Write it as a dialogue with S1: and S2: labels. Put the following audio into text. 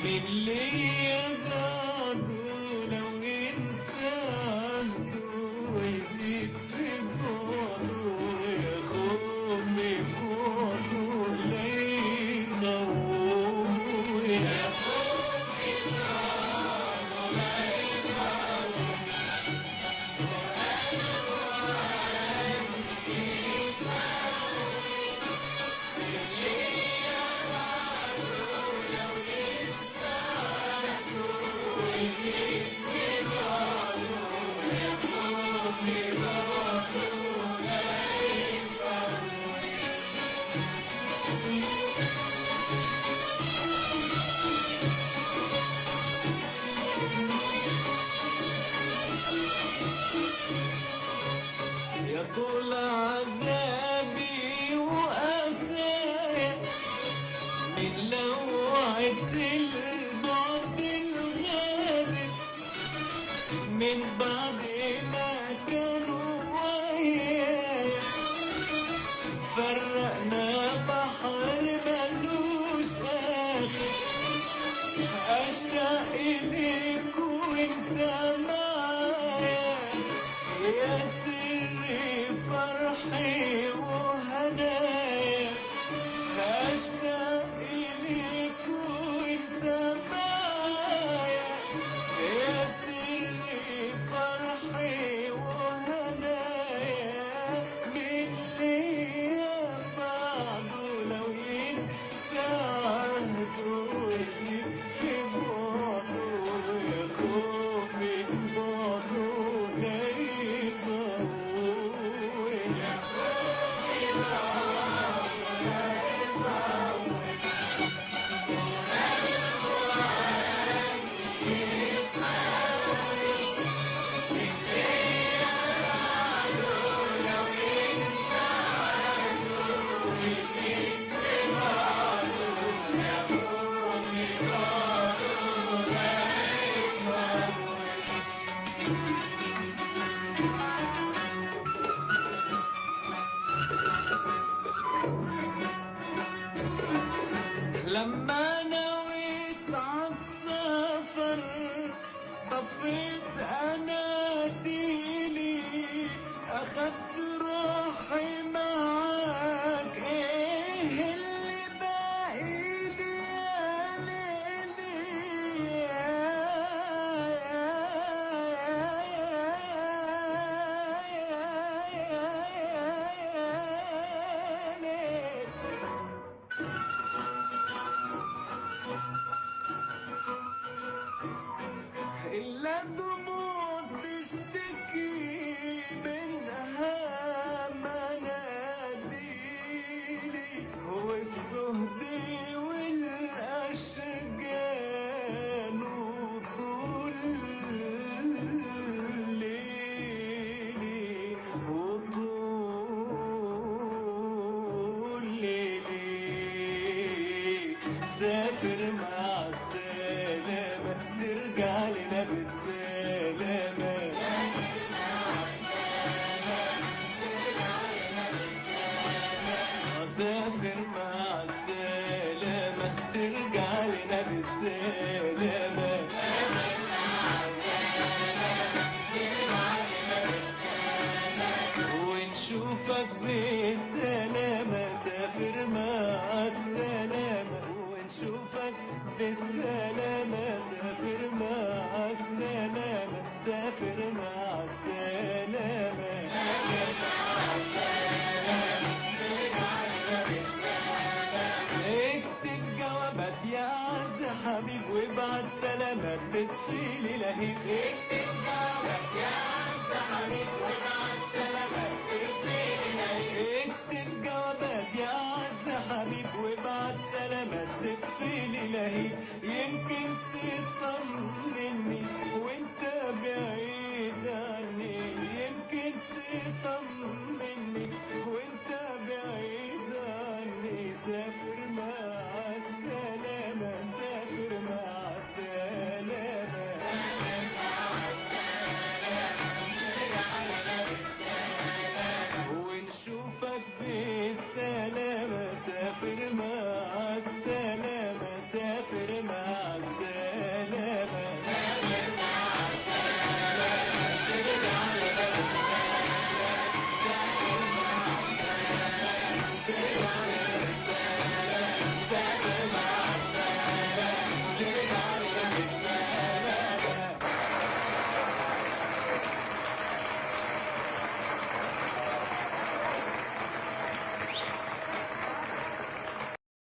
S1: من ليا بعده لو انسانته ويزيد في بعده ياخد من بعده لا يطول ياخد من بعده لا يطول يا طول عذابي وأسايا من لوعة البعد الغادر من بعد ما كانوا ويايا فرقنا بحر ملوش آخر أشتاق إليك وأنت معايا يا سر فرحي وهنايا أشتاق إليك وأنت معايا يا سر فرحي وهنايا من ليا بعده لو ينسى عهده ويسيب في بعده ياخد من بعده لا يطول لما نويت عالسفر طفيت اناديلي اخدت روحي معاك ايه اللي باقيلي يا ليلي إلا دموع تشتكي منها مناديلي والزهد والأشجان وطول ليلي وطول ليلي سافر مع السلامة ترجع لنا بالسلامة سافر مع السلامة ترجع لنا بالسلامة ونشوفك بالسلامة سافر مع السلامة ونشوفك بالسلامة سافر مع السلامة سافر مع السلامة اكتب جوابات يا عز حبيب وابعت سلامات بتشيل لهيب اكتب جوابات يا عز حبيب وابعت سلامات بتشيل لهيب اكتب